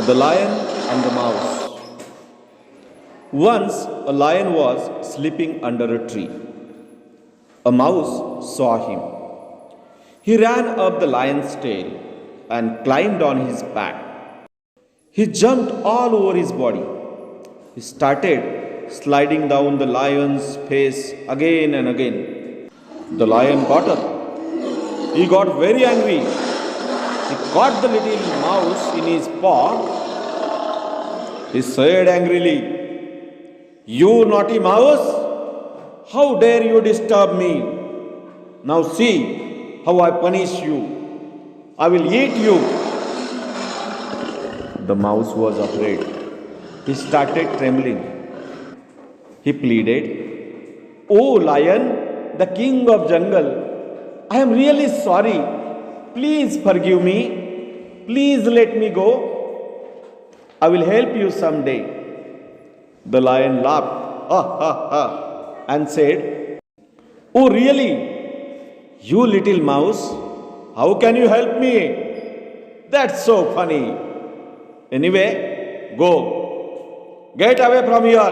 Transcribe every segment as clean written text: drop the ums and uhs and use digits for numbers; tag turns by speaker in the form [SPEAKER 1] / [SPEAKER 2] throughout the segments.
[SPEAKER 1] The Lion and the Mouse. Once a lion was sleeping under a tree. A mouse saw him. He ran up the lion's tail and climbed on his back. He jumped all over his body. He started sliding down the lion's face again and again. The lion got up. He got very angry. He caught the little mouse in his paw. He said angrily, "You naughty mouse, how dare you disturb me? Now see how I punish you. I will eat you." The mouse was afraid. He started trembling. He pleaded, "Oh lion, the king of jungle, I am really sorry. Please forgive me. Please let me go. I will help you someday." The lion laughed, ha ha ha, and said, "Oh really? You little mouse, how can you help me? That's so funny. Anyway, go. Get away from here."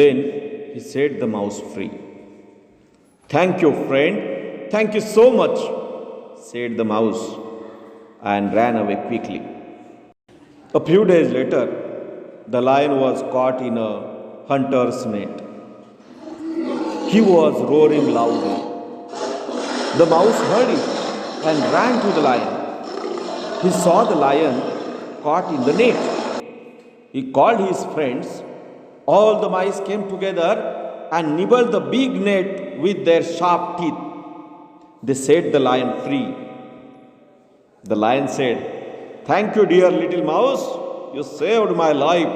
[SPEAKER 1] Then he set the mouse free. "Thank you, friend. Thank you so much," said the mouse, and ran away quickly. A few days later, the lion was caught in a hunter's net. He was roaring loudly. The mouse heard it and ran to the lion. He saw the lion caught in the net. He called his friends. All the mice came together and nibbled the big net with their sharp teeth. They set the lion free. The lion said, "Thank you, dear little mouse. You saved my life."